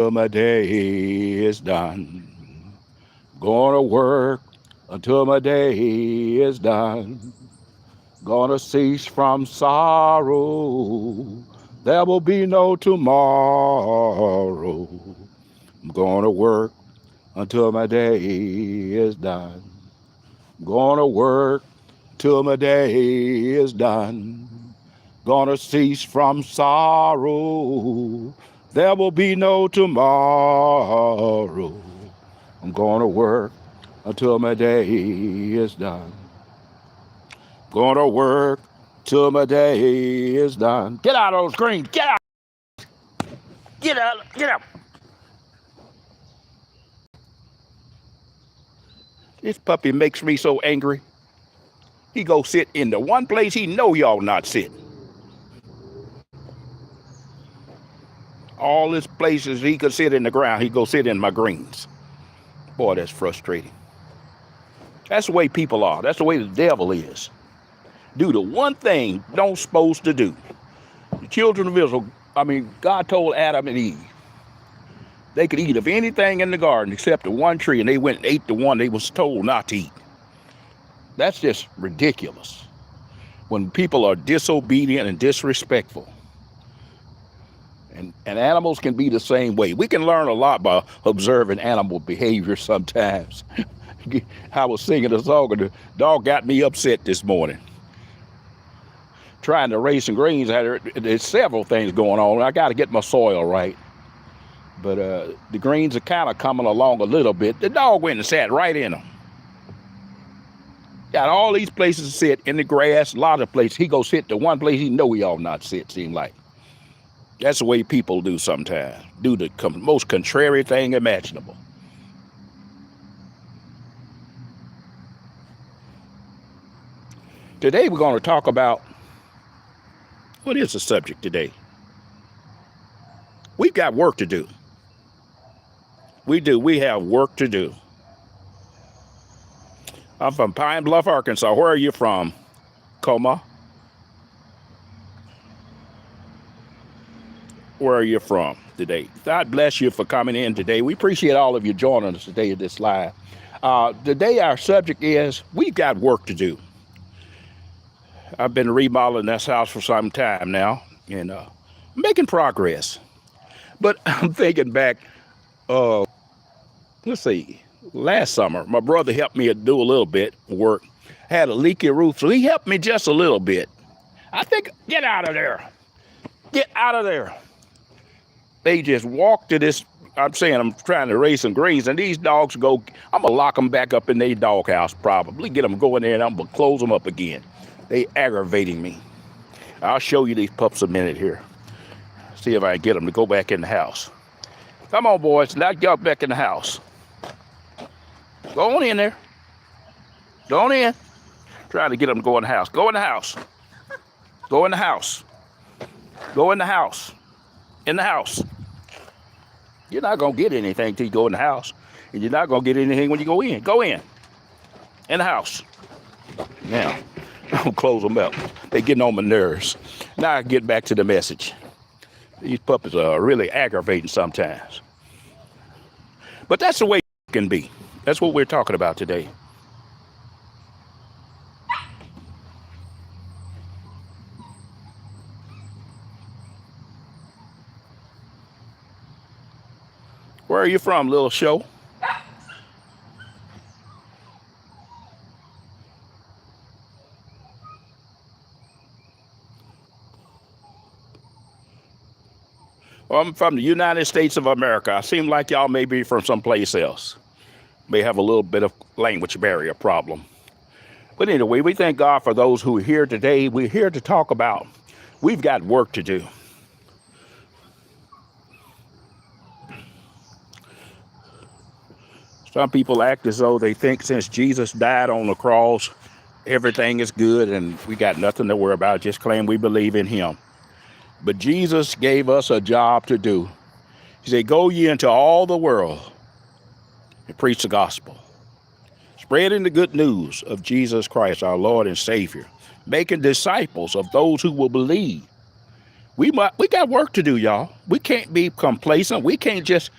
till my day is done. Gonna work until my day is done. Gonna cease from sorrow. There will be no tomorrow. I'm gonna work until my day is done. Gonna work till my day is done. Gonna cease from sorrow. There will be no tomorrow. I'm gonna work until my day is done. Gonna work till my day is done. Get out of those screens. Get out. Get out. Get out. This puppy makes me so angry. He go sit in the one place he know y'all not sitting. All these places he could sit in the ground, he go sit in my greens. Boy, that's frustrating. That's the way people are. That's the way the devil is. Do the one thing don't supposed to do. The children of Israel, God told Adam and Eve, they could eat of anything in the garden except the one tree, and they went and ate the one they was told not to eat. That's just ridiculous. When people are disobedient and disrespectful. And animals can be the same way. We can learn a lot by observing animal behavior sometimes. I was singing a song and the dog got me upset this morning. Trying to raise some greens. There's several things going on. I got to get my soil right. But the greens are kind of coming along a little bit. The dog went and sat right in them. Got all these places to sit in the grass, a lot of places. He goes sit to one place he know he ought not sit, seem like. That's the way people do sometimes. Do the most contrary thing imaginable. Today we're going to talk about, what is the subject today? We've got work to do. We do. We have work to do. I'm from Pine Bluff, Arkansas. Where are you from? Coma? Where are you from today? God bless you for coming in today. We appreciate all of you joining us today at this live. Today our subject is, we've got work to do. I've been remodeling this house for some time now and making progress. But I'm thinking back, let's see, last summer, my brother helped me do a little bit of work. Had a leaky roof, so he helped me just a little bit. I think, get out of there. Get out of there. They just walk to this, I'm trying to raise some greens, and these dogs go, I'm going to lock them back up in their doghouse probably, get them going there, and I'm going to close them up again. They aggravating me. I'll show you these pups a minute here. See if I can get them to go back in the house. Come on, boys, now y'all back in the house. Go on in there. Go on in. Trying to get them to go in the house. Go in the house. Go in the house. Go in the house. In the house. You're not going to get anything till you go in the house. And you're not going to get anything when you go in. Go in. In the house. Now, I'm going to close them up. They're getting on my nerves. Now I get back to the message. These puppies are really aggravating sometimes. But that's the way it can be. That's what we're talking about today. Where are you from, little show? Well, I'm from the United States of America. I seem like y'all may be from someplace else. May have a little bit of language barrier problem. But anyway, we thank God for those who are here today. We're here to talk about, we've got work to do. Some people act as though they think since Jesus died on the cross, everything is good and we got nothing to worry about. Just claim we believe in him. But Jesus gave us a job to do. He said, go ye into all the world and preach the gospel. Spreading the good news of Jesus Christ, our Lord and Savior. Making disciples of those who will believe. We got work to do, y'all. We can't be complacent. We can't just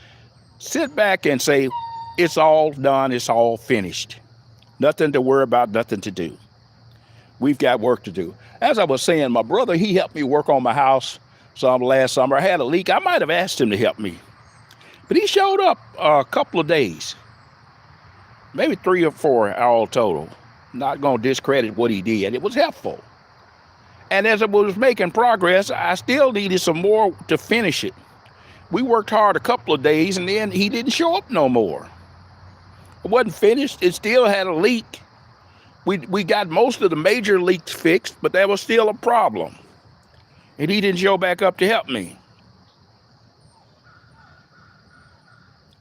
sit back and say it's all done, it's all finished. Nothing to worry about, nothing to do. We've got work to do. As I was saying, my brother, he helped me work on my house some last summer. I had a leak. I might have asked him to help me, but he showed up a couple of days, maybe 3 or 4 all total. Not going to discredit what he did. It was helpful. And as I was making progress, I still needed some more to finish it. We worked hard a couple of days, and then he didn't show up no more. It wasn't finished. It still had a leak. We got most of the major leaks fixed, but there was still a problem. And he didn't show back up to help me.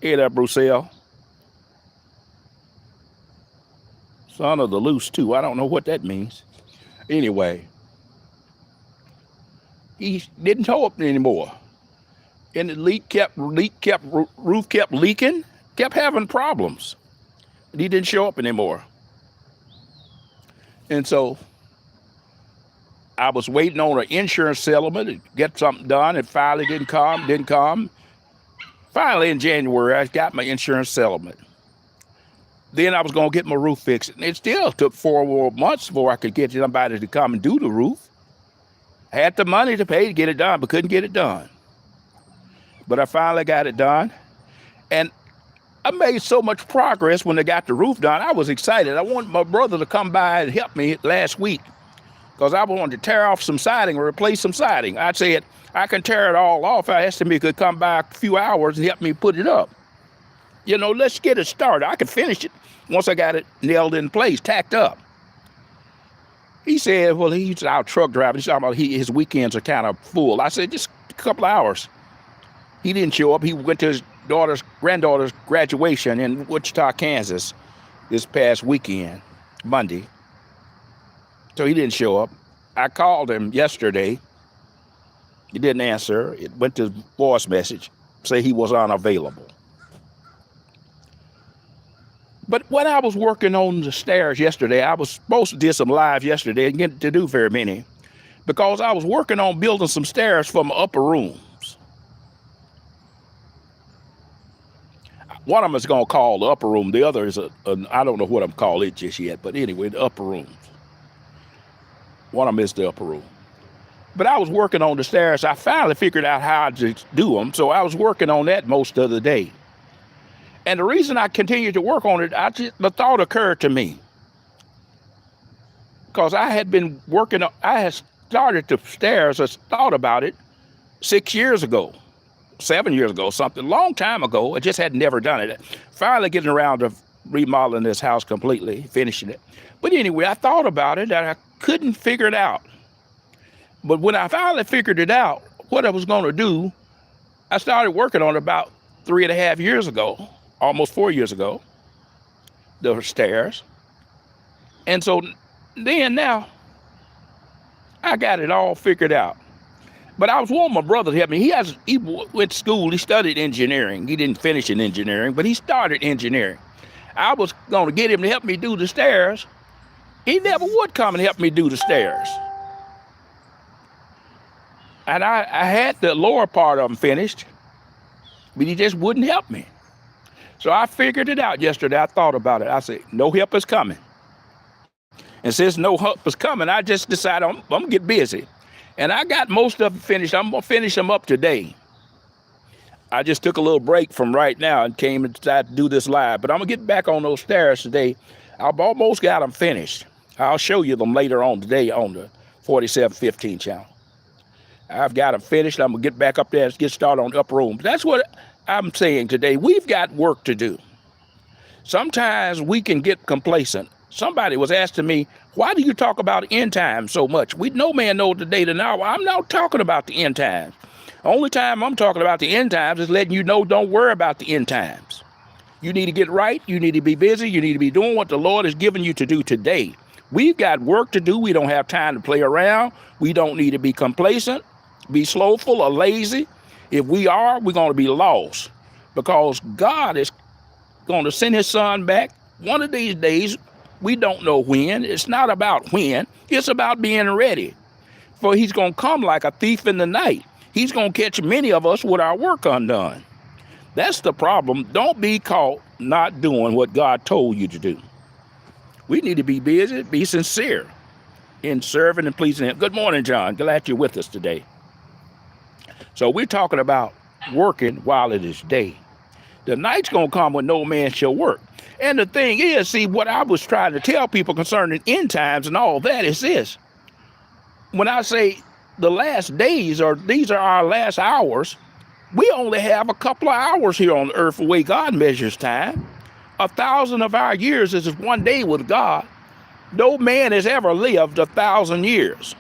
Hey there, Brucelle. Son of the loose, too. I don't know what that means. Anyway, he didn't show up anymore. And the roof kept leaking, kept having problems. And he didn't show up anymore. And so I was waiting on an insurance settlement to get something done. It finally didn't come. Finally, in January, I got my insurance settlement. Then I was going to get my roof fixed. And it still took 4 more months before I could get somebody to come and do the roof. I had the money to pay to get it done, but couldn't get it done. But I finally got it done. And I made so much progress when I got the roof done. I was excited. I wanted my brother to come by and help me last week because I wanted to tear off some siding or replace some siding. I said, I can tear it all off. I asked him if he could come by a few hours and help me put it up. You know, let's get it started. I could finish it once I got it nailed in place, tacked up. He said, well, he's our truck driver. He's talking about his weekends are kind of full. I said, just a couple of hours. He didn't show up. He went to his granddaughter's graduation in Wichita, Kansas this past weekend, Monday. So he didn't show up. I called him yesterday. He didn't answer. It went to voice message, say he was unavailable. But when I was working on the stairs yesterday, I was supposed to do some live yesterday and get to do very many because I was working on building some stairs for my upper rooms. One of them is going to call the upper room. The other is I don't know what I'm calling it just yet, but anyway, the upper rooms. One of them is the upper room. But I was working on the stairs. I finally figured out how to do them, so I was working on that most of the day. And the reason I continued to work on it, the thought occurred to me. Because I had been working, I had started the stairs, I thought about it 6 years ago, 7 years ago, something, long time ago. I just had never done it. Finally getting around to remodeling this house completely, finishing it. But anyway, I thought about it and I couldn't figure it out. But when I finally figured it out, what I was going to do, I started working on it about 3.5 years ago. Almost 4 years ago, the stairs. And so then now, I got it all figured out. But I was wanting my brother to help me. He went to school, he studied engineering. He didn't finish in engineering, but he started engineering. I was going to get him to help me do the stairs. He never would come and help me do the stairs. And I had the lower part of them finished, but he just wouldn't help me. So I figured it out yesterday. I thought about it. I said, no help is coming. And since no help is coming, I just decided I'm going to get busy. And I got most of it finished. I'm going to finish them up today. I just took a little break from right now and came and decided to do this live. But I'm going to get back on those stairs today. I've almost got them finished. I'll show you them later on today on the 4715 channel. I've got them finished. I'm going to get back up there and get started on the upper room. That's what I'm saying today. We've got work to do. Sometimes we can get complacent. Somebody was asking me, why do you talk about end times so much? No man knows the day to the hour. I'm not talking about the end times. The only time I'm talking about the end times is letting you know don't worry about the end times. You need to get right. You need to be busy. You need to be doing what the Lord has given you to do today. We've got work to do. We don't have time to play around. We don't need to be complacent, be slowful or lazy. If we are, we're going to be lost because God is going to send his son back one of these days. We don't know when. It's not about when. It's about being ready. For he's going to come like a thief in the night. He's going to catch many of us with our work undone. That's the problem. Don't be caught not doing what God told you to do. We need to be busy, be sincere in serving and pleasing him. Good morning, John. Glad you're with us today. So we're talking about working while it is day. The night's going to come when no man shall work. And the thing is, see, what I was trying to tell people concerning end times and all that is this. When I say the last days, or these are our last hours, we only have a couple of hours here on earth the way God measures time. 1,000 of our years is one day with God. No man has ever lived 1,000 years.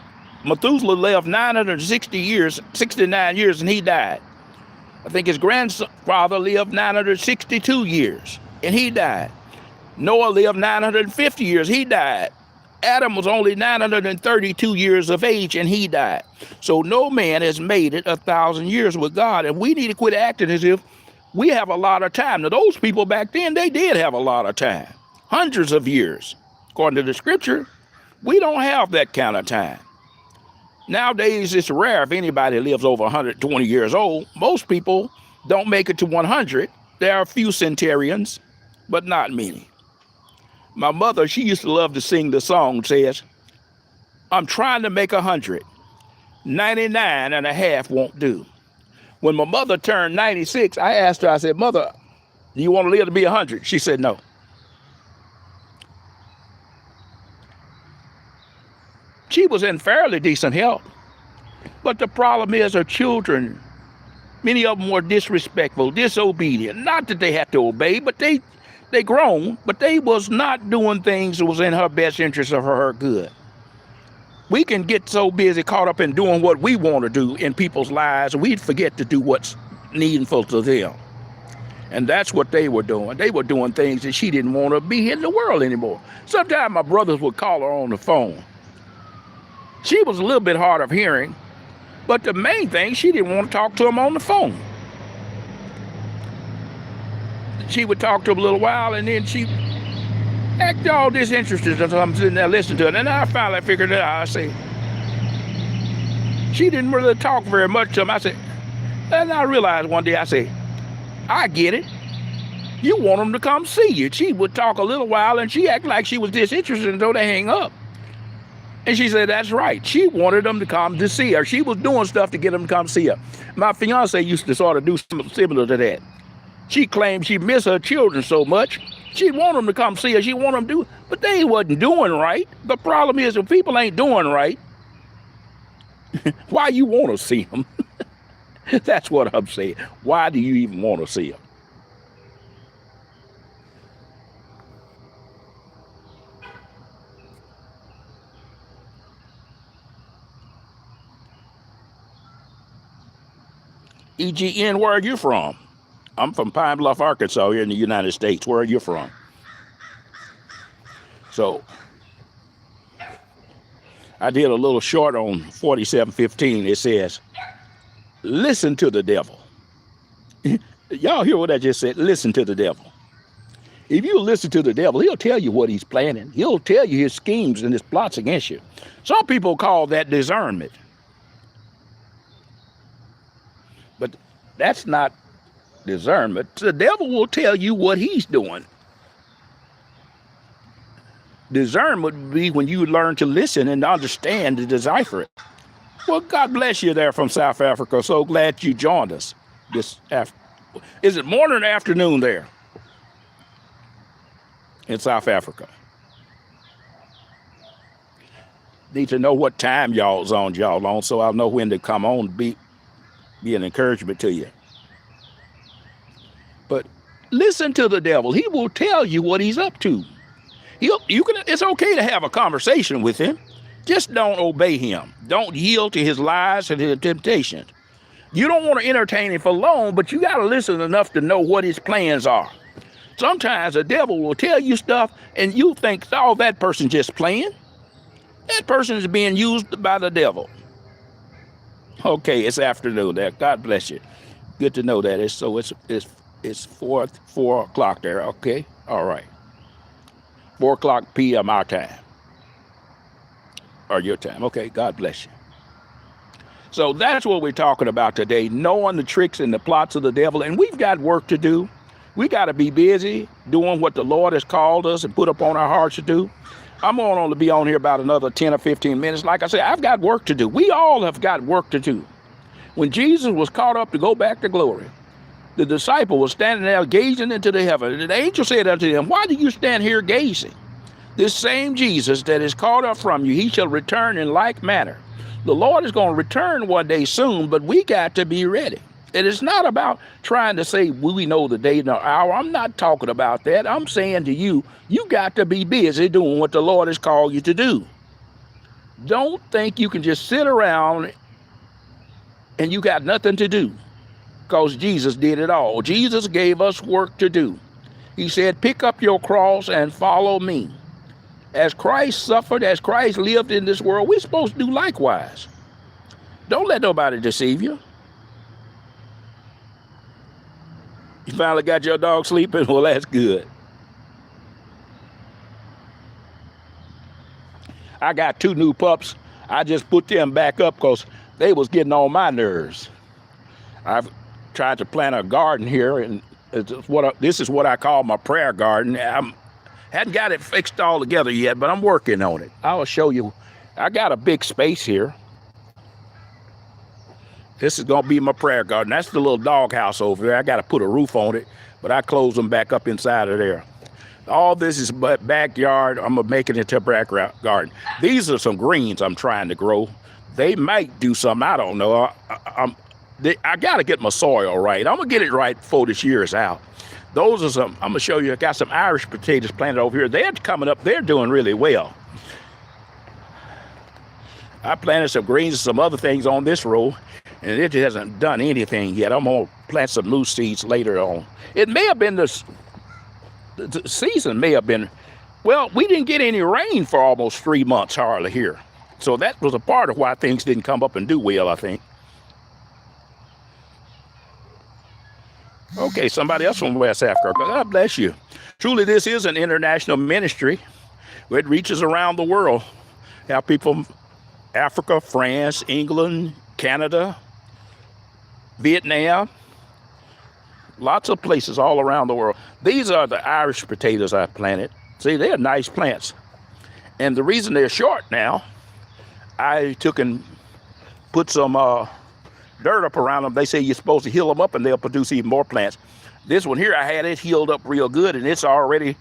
Methuselah lived 960 years, 69 years, and he died. I think his grandfather lived 962 years, and he died. Noah lived 950 years, he died. Adam was only 932 years of age, and he died. So no man has made it 1,000 years with God, and we need to quit acting as if we have a lot of time. Now, those people back then, they did have a lot of time, hundreds of years. According to the scripture, we don't have that kind of time. Nowadays, it's rare if anybody lives over 120 years old. Most people don't make it to 100. There are a few centurions, but not many. My mother, she used to love to sing the song, says, I'm trying to make 100. 99 and a half won't do. When my mother turned 96, I asked her, I said, Mother, do you want to live to be 100? She said, no. She was in fairly decent health. But the problem is her children, many of them were disrespectful, disobedient. Not that they had to obey, but they grown, but they was not doing things that was in her best interest or for her good. We can get so busy caught up in doing what we want to do in people's lives, we'd forget to do what's needful to them. And that's what they were doing. They were doing things that she didn't want to be in the world anymore. Sometimes my brothers would call her on the phone. She was a little bit hard of hearing, but the main thing, she didn't want to talk to him on the phone. She would talk to him a little while, and then she acted all disinterested until I'm sitting there listening to it. And I finally figured it out. I say, she didn't really talk very much to him. I said, and I realized one day, I say, I get it. You want them to come see you. She would talk a little while, and she acted like she was disinterested until they hang up. And she said, that's right. She wanted them to come to see her. She was doing stuff to get them to come see her. My fiance used to sort of do something similar to that. She claimed she missed her children so much, she'd want them to come see her. She want them to do, but they wasn't doing right. The problem is, if people ain't doing right, why you want to see them? That's what I'm saying. Why do you even want to see them? EGN, where are you from? I'm from Pine Bluff, Arkansas, here in the United States. Where are you from? So, I did a little short on 47:15. It says, listen to the devil. Y'all hear what I just said? Listen to the devil. If you listen to the devil, he'll tell you what he's planning. He'll tell you his schemes and his plots against you. Some people call that discernment. But that's not discernment. The devil will tell you what he's doing. Discernment would be when you learn to listen and understand to decipher it. Well, God bless you there from South Africa. So glad you joined us. Is it morning or afternoon there in South Africa? Need to know what time y'all on so I'll know when to come on to be an encouragement to you. But listen to the devil. He will tell you what he's up to. It's okay to have a conversation with him. Just don't obey him. Don't yield to his lies and his temptations. You don't want to entertain him for long, but you got to listen enough to know what his plans are. Sometimes the devil will tell you stuff and you think, oh, that person's just playing. That person is being used by the devil. Okay, it's afternoon there. God bless you. Good to know that. It's 4 o'clock there. Okay, all right. 4 o'clock p.m. our time. Or your time. Okay, God bless you. So that's what we're talking about today, knowing the tricks and the plots of the devil. And we've got work to do. We got to be busy doing what the Lord has called us and put upon our hearts to do. I'm going to only be on here about another 10 or 15 minutes. Like I said, I've got work to do. We all have got work to do. When Jesus was caught up to go back to glory, the disciple was standing there gazing into the heaven. And the angel said unto him, why do you stand here gazing? This same Jesus that is caught up from you, he shall return in like manner. The Lord is going to return one day soon, but we got to be ready. It is not about trying to say we know the day and the hour. I'm not talking about that. I'm saying to you, you got to be busy doing what the Lord has called you to do. Don't think you can just sit around and you got nothing to do, because Jesus did it all. Jesus gave us work to do. He said, pick up your cross and follow me. As Christ suffered, as Christ lived in this world, we're supposed to do likewise. Don't let nobody deceive you. You finally got your dog sleeping? Well, that's good. I got 2 new pups. I just put them back up because they was getting on my nerves. I've tried to plant a garden here, and this is what I call my prayer garden. I hadn't got it fixed all together yet, but I'm working on it. I'll show you. I got a big space here. This is going to be my prayer garden. That's the little dog house over there. I got to put a roof on it, but I close them back up inside of there. All this is but backyard. I'm going to make it into a prayer garden. These are some greens I'm trying to grow. They might do something. I don't know. I got to get my soil right. I'm going to get it right before this year is out. Those are some, I'm going to show you. I got some Irish potatoes planted over here. They're coming up. They're doing really well. I planted some greens and some other things on this row, and it hasn't done anything yet. I'm going to plant some new seeds later on. It may have been the season may have been, well, we didn't get any rain for almost 3 months hardly here. So that was a part of why things didn't come up and do well, I think. Okay, somebody else from West Africa. God bless you. Truly, this is an international ministry. It reaches around the world. Have people from Africa, France, England, Canada, Vietnam, lots of places all around the world. These are the Irish potatoes I planted. See, they're nice plants. And the reason they're short now, I took and put some dirt up around them. They say you're supposed to heal them up and they'll produce even more plants. This one here, I had it healed up real good, and it's already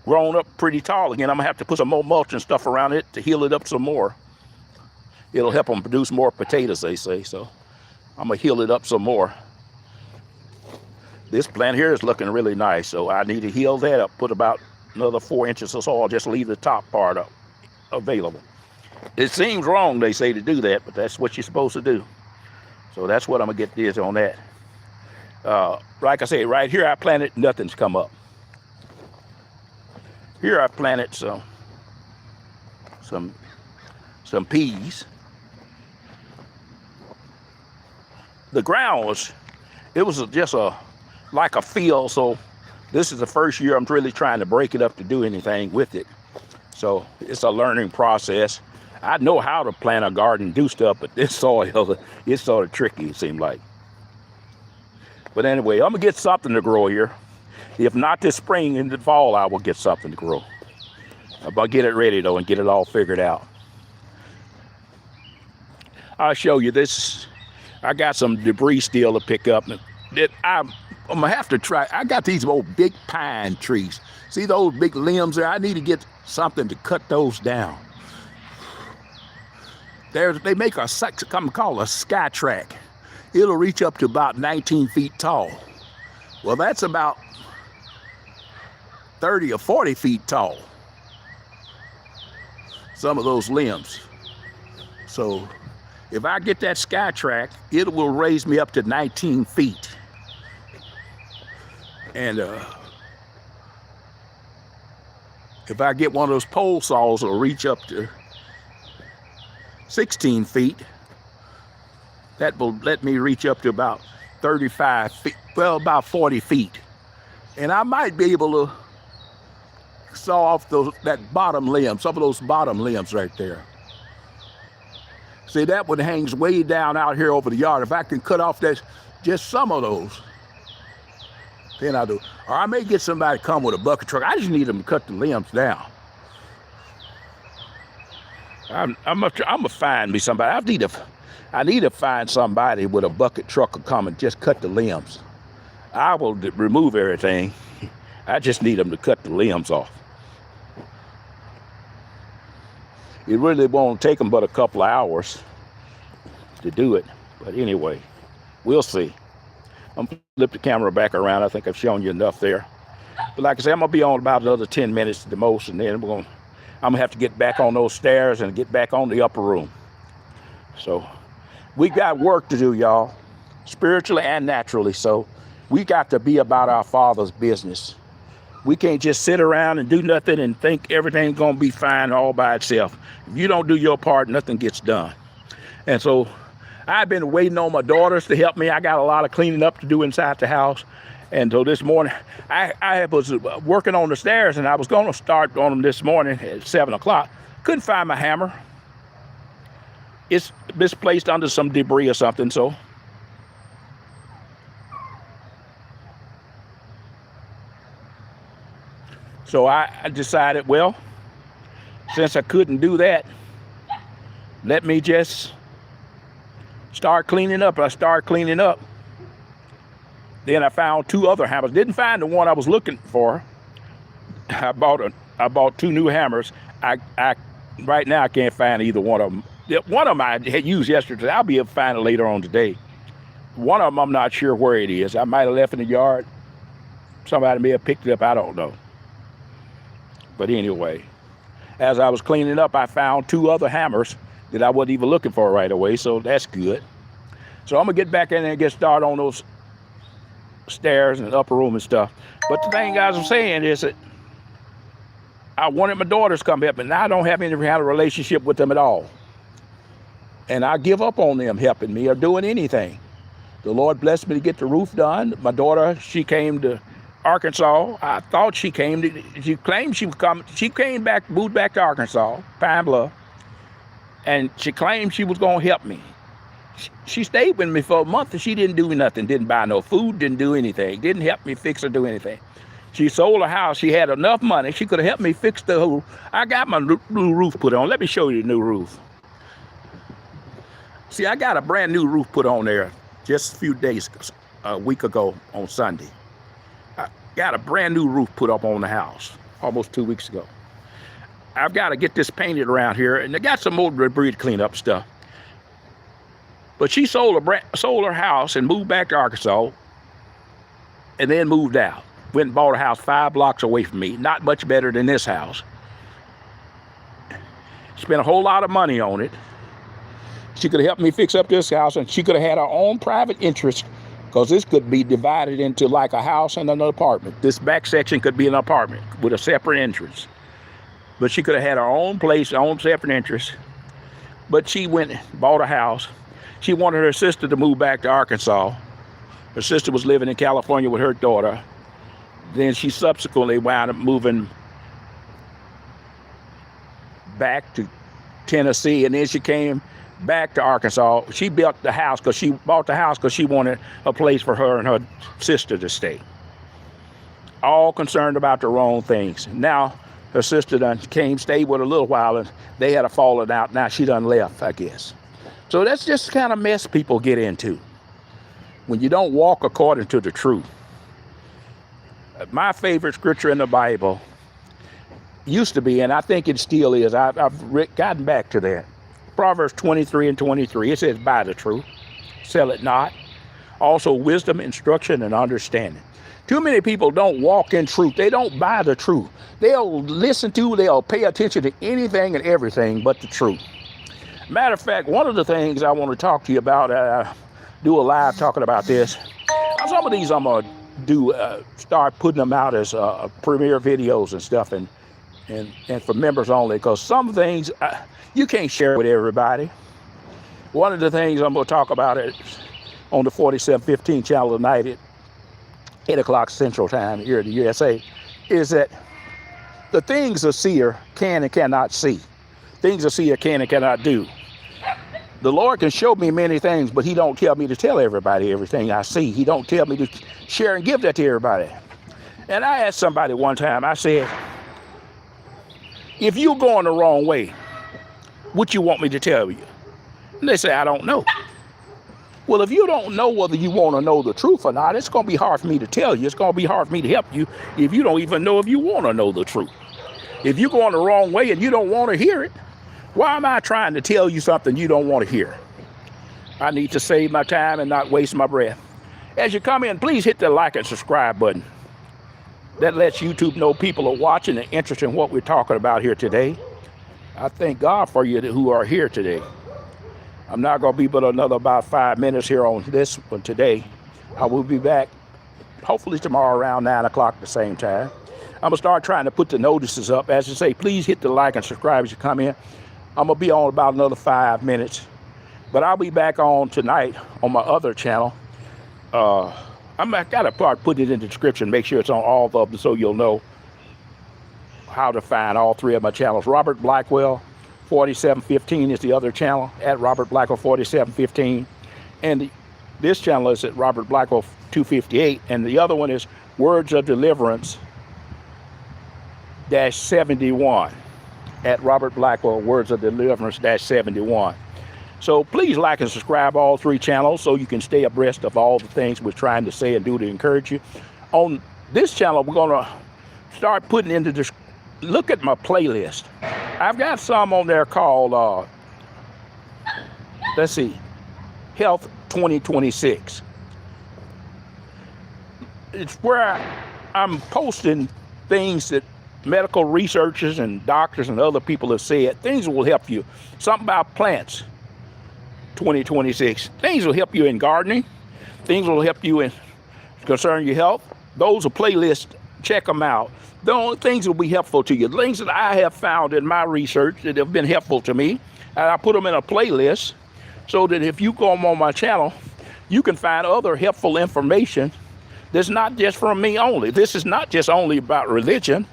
grown up pretty tall again. I'm gonna have to put some more mulch and stuff around it to heal it up some more. It'll help them produce more potatoes, they say. So I'm gonna heal it up some more. This plant here is looking really nice, so I need to heal that up, put about another 4 inches of soil, just leave the top part up available. It seems wrong, they say, to do that, but that's what you're supposed to do. So that's what I'm gonna get this on that. Like I say, right here I planted, nothing's come up. Here I planted some peas. The ground was just like a field, so this is the first year I'm really trying to break it up to do anything with it. So it's a learning process. I know how to plant a garden, do stuff, but this soil, it's sort of tricky, it seemed like. But anyway, I'm gonna get something to grow here. If not this spring, in the fall, I will get something to grow. I'll get it ready though and get it all figured out. I'll show you this. I got some debris still to pick up. I'm gonna have to try. I got these old big pine trees. See those big limbs there? I need to get something to cut those down. They make something called a sky track. It'll reach up to about 19 feet tall. Well, that's about 30 or 40 feet tall. Some of those limbs. So if I get that sky track, it will raise me up to 19 feet. And if I get one of those pole saws, it'll reach up to 16 feet. That will let me reach up to about 35 feet, well, about 40 feet. And I might be able to saw off that bottom limb, some of those bottom limbs right there. See, that one hangs way down out here over the yard. If I can cut off that, just some of those, then I do. Or I may get somebody to come with a bucket truck. I just need them to cut the limbs down. I'm gonna find me somebody. I need to find somebody with a bucket truck to come and just cut the limbs. I will remove everything. I just need them to cut the limbs off. It really won't take them but a couple of hours to do it. But anyway, we'll see. I'm gonna flip the camera back around. I think I've shown you enough there. But like I said, I'm gonna be on about another 10 minutes at the most, and then I'm gonna have to get back on those stairs and get back on the upper room. So we got work to do, y'all, spiritually and naturally. So we got to be about our Father's business. We can't just sit around and do nothing and think everything's gonna be fine all by itself. If you don't do your part, nothing gets done. And so I've been waiting on my daughters to help me. I got a lot of cleaning up to do inside the house. And so this morning, I was working on the stairs, and I was going to start on them this morning at 7 o'clock. Couldn't find my hammer. It's misplaced under some debris or something, so. So I decided, well, since I couldn't do that, let me just start cleaning up. I started cleaning up. Then I found 2 other hammers. Didn't find the one I was looking for. I bought 2 new hammers. Right now I can't find either one of them. One of them I had used yesterday. I'll be able to find it later on today. One of them I'm not sure where it is. I might have left in the yard. Somebody may have picked it up. I don't know. But anyway, as I was cleaning up, I found 2 other hammers that I wasn't even looking for right away. So that's good. So I'm gonna get back in there and get started on those stairs and the upper room and stuff. But the thing guys I'm saying is that I wanted my daughters to come help me. Now I don't have any kind of relationship with them at all. And I give up on them helping me or doing anything. The Lord blessed me to get the roof done. My daughter, she came to Arkansas. I thought she claimed she would come. She came back, moved back to Arkansas, Pine Bluff. And she claimed she was gonna help me. She stayed with me for a month and she didn't do nothing, didn't buy no food, didn't do anything, didn't help me fix or do anything. She sold her house. She had enough money. She could have helped me fix the whole. I got my new roof put on. Let me show you the new roof. See, I got a brand new roof put on there just a week ago on Sunday. I got a brand new roof put up on the house almost 2 weeks ago. I've got to get this painted around here, and they got some old debris to clean up stuff. But she sold her house and moved back to Arkansas and then moved out. Went and bought a house 5 blocks away from me, not much better than this house. Spent a whole lot of money on it. She could have helped me fix up this house, and she could have had her own private interest, because this could be divided into like a house and an apartment. This back section could be an apartment with a separate entrance. But she could have had her own place, her own separate interest. But she went and bought a house. She wanted her sister to move back to Arkansas. Her sister was living in California with her daughter. Then she subsequently wound up moving back to Tennessee, and then she came back to Arkansas. She built the house because she bought the house because she wanted a place for her and her sister to stay. All concerned about the wrong things. Now her sister done came, stayed with her a little while, and they had a falling out. Now she done left, I guess. So that's just the kind of mess people get into when you don't walk according to the truth. My favorite scripture in the Bible used to be, and I think it still is, I've gotten back to that. Proverbs 23:23, it says, buy the truth, sell it not. Also wisdom, instruction, and understanding. Too many people don't walk in truth. They don't buy the truth. They'll they'll pay attention to anything and everything but the truth. Matter of fact, one of the things I want to talk to you about, do a live talking about this. Some of these I'm going to start putting them out as premiere videos and stuff, and for members only, because some things you can't share with everybody. One of the things I'm going to talk about is on the 4715 channel tonight at 8 o'clock Central Time here in the USA, is that the things a seer can and cannot see. Things a seer can and cannot do. The Lord can show me many things, but he don't tell me to tell everybody everything I see. He don't tell me to share and give that to everybody. And I asked somebody one time, I said, if you're going the wrong way, what you want me to tell you? And they say, I don't know. Well, if you don't know whether you want to know the truth or not, it's going to be hard for me to tell you. It's going to be hard for me to help you if you don't even know if you want to know the truth. If you're going the wrong way and you don't want to hear it, why am I trying to tell you something you don't want to hear? I need to save my time and not waste my breath. As you come in, please hit the like and subscribe button. That lets YouTube know people are watching and interested in what we're talking about here today. I thank God for you who are here today. I'm not going to be but another about 5 minutes here on this one today. I will be back hopefully tomorrow around 9 o'clock at the same time. I'm going to start trying to put the notices up. As I say, please hit the like and subscribe as you come in. I'm going to be on about another 5 minutes. But I'll be back on tonight on my other channel. I got to put it in the description, make sure it's on all of them so you'll know how to find all three of my channels. Robert Blackwell 4715 is the other channel, at Robert Blackwell 4715. And this channel is at Robert Blackwell 258. And the other one is Words of Deliverance -71 at Robert Blackwell Words of Deliverance -71. So please like and subscribe all three channels so you can stay abreast of all the things we're trying to say and do to encourage you. On this channel, we're going to start putting into this. Look at my playlist. I've got some on there called, let's see, Health 2026. It's where I'm posting things that medical researchers and doctors and other people have said. Things that will help you. Something about plants 2026. Things will help you in gardening. Things will help you in concerning your health. Those are playlists. Check them out. The only things will be helpful to you. Things that I have found in my research that have been helpful to me. And I put them in a playlist so that if you go on my channel, you can find other helpful information that's not just from me only. This is not just only about religion.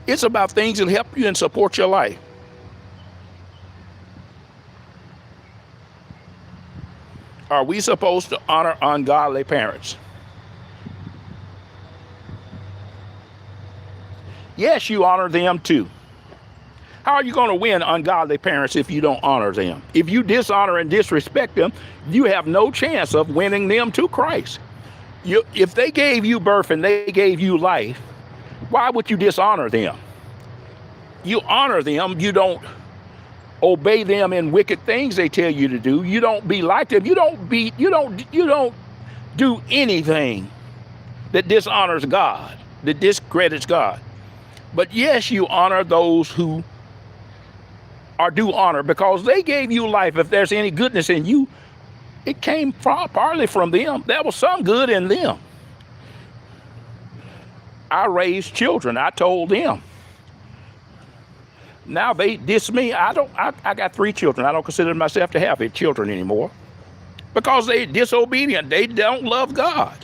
It's about things that help you and support your life. Are we supposed to honor ungodly parents? Yes, you honor them too. How are you going to win ungodly parents if you don't honor them? If you dishonor and disrespect them, you have no chance of winning them to Christ. If they gave you birth and they gave you life, why would you dishonor them? You honor them. You don't obey them in wicked things they tell you to do. You don't be like them. You don't do anything that dishonors God, that discredits God. But yes, you honor those who are due honor because they gave you life. If there's any goodness in you, it came partly from them. There was some good in them. I raised children. I told them. Now they diss me. I got 3 children. I don't consider myself to have children anymore because they're disobedient. They don't love God.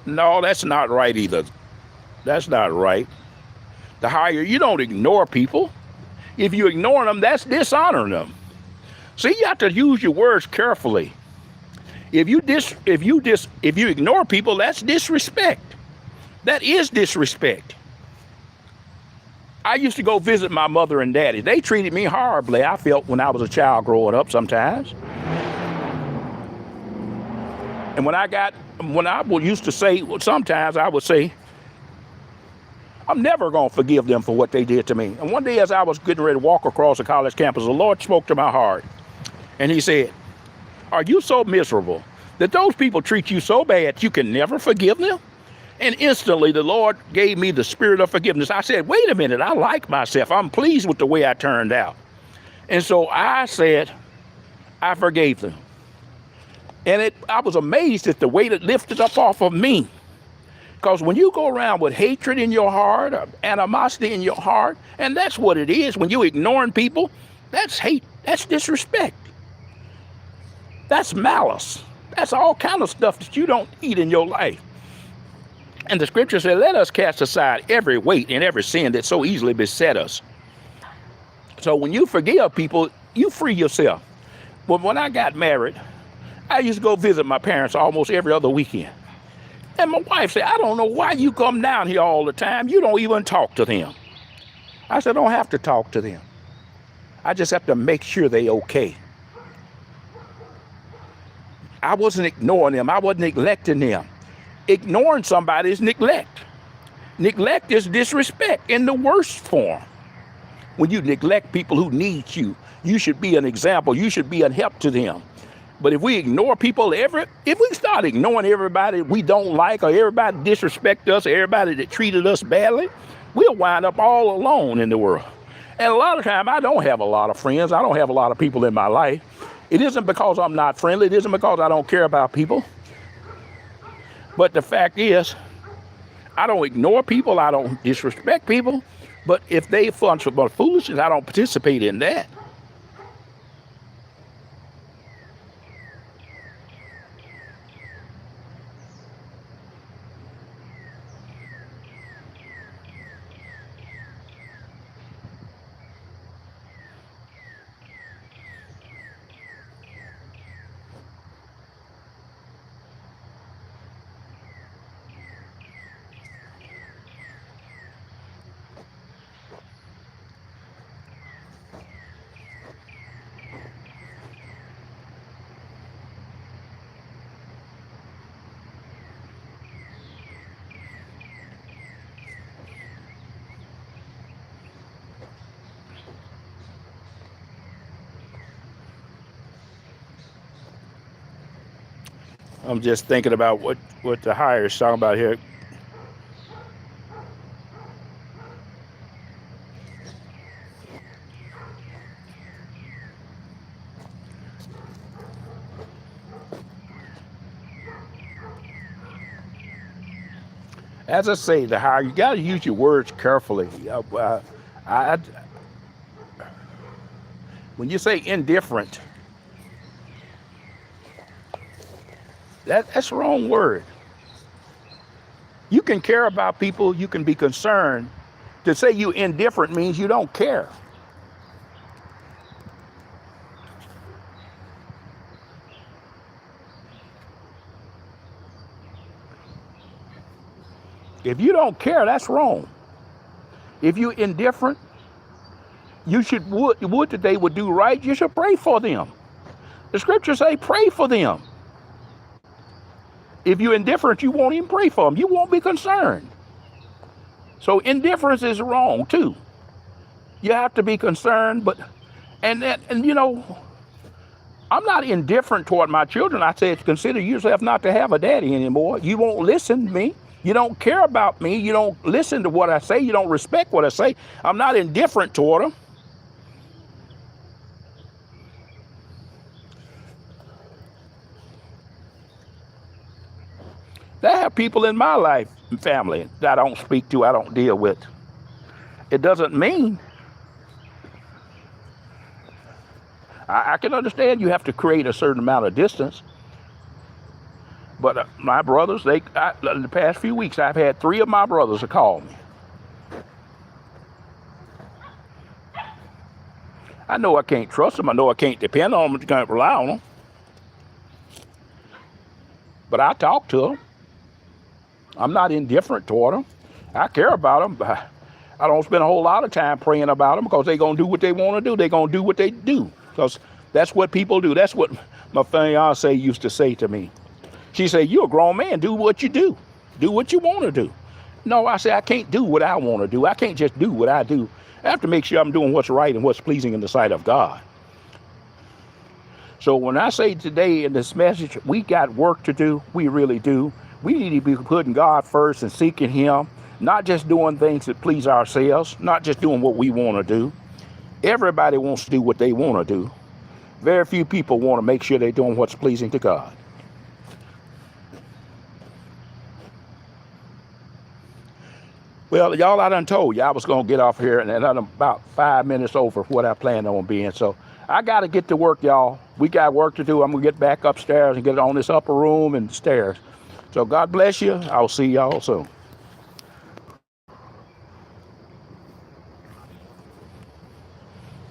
No, that's not right either. That's not right. The higher, you don't ignore people. If you ignore them, that's dishonoring them. See, you have to use your words carefully. If you ignore people, that's disrespect. That is disrespect. I used to go visit my mother and daddy. They treated me horribly. I felt when I was a child growing up sometimes. And when I used to say, sometimes I would say, I'm never going to forgive them for what they did to me. And one day as I was getting ready to walk across the college campus, the Lord spoke to my heart. And he said, are you so miserable that those people treat you so bad you can never forgive them? And instantly the Lord gave me the spirit of forgiveness. I said, wait a minute, I like myself. I'm pleased with the way I turned out. And so I said, I forgave them. And I was amazed at the weight it lifted up off of me. Because when you go around with hatred in your heart, or animosity in your heart, and that's what it is, when you're ignoring people, that's hate, that's disrespect. That's malice. That's all kind of stuff that you don't need in your life. And the scripture said, let us cast aside every weight and every sin that so easily beset us. So when you forgive people, you free yourself. But when I got married, I used to go visit my parents almost every other weekend. And my wife said, I don't know why you come down here all the time. You don't even talk to them. I said, I don't have to talk to them. I just have to make sure they okay. I wasn't ignoring them. I wasn't neglecting them. Ignoring somebody is neglect. Neglect is disrespect in the worst form. When you neglect people who need you, you should be an example. You should be a help to them. But if we ignore people, if we start ignoring everybody we don't like, or everybody disrespect us, or everybody that treated us badly, we'll wind up all alone in the world. And a lot of time, I don't have a lot of friends. I don't have a lot of people in my life. It isn't because I'm not friendly. It isn't because I don't care about people. But the fact is, I don't ignore people. I don't disrespect people. But if they fund for foolishness, I don't participate in that. I'm just thinking about what the higher is talking about here. As I say, the higher, you got to use your words carefully. When you say indifferent, that's the wrong word. You can care about people, you can be concerned. To say you indifferent means you don't care. If you don't care, that's wrong. If you're indifferent, you would that they would do right, you should pray for them. The scriptures say pray for them. If you're indifferent, you won't even pray for them. You won't be concerned. So indifference is wrong too. You have to be concerned, and you know, I'm not indifferent toward my children. I said, consider yourself not to have a daddy anymore. You won't listen to me. You don't care about me. You don't listen to what I say. You don't respect what I say. I'm not indifferent toward them. There are people in my life and family that I don't speak to, I don't deal with. It doesn't mean I can understand you have to create a certain amount of distance. But my brothers, in the past few weeks, I've had 3 of my brothers to call me. I know I can't trust them. I know I can't depend on them. I can't rely on them. But I talk to them. I'm not indifferent toward them. I care about them. But I don't spend a whole lot of time praying about them because they're going to do what they want to do. They're going to do what they do because that's what people do. That's what my fiancée used to say to me. She said, you're a grown man. Do what you do. Do what you want to do. No, I said, I can't do what I want to do. I can't just do what I do. I have to make sure I'm doing what's right and what's pleasing in the sight of God. So when I say today in this message, we got work to do. We really do. We need to be putting God first and seeking Him, not just doing things that please ourselves, not just doing what we want to do. Everybody wants to do what they want to do. Very few people want to make sure they're doing what's pleasing to God. Well, y'all, I done told you I was going to get off here and I'm about 5 minutes over what I planned on being. So I got to get to work, y'all. We got work to do. I'm going to get back upstairs and get on this upper room and stairs. So God bless you. I'll see y'all soon.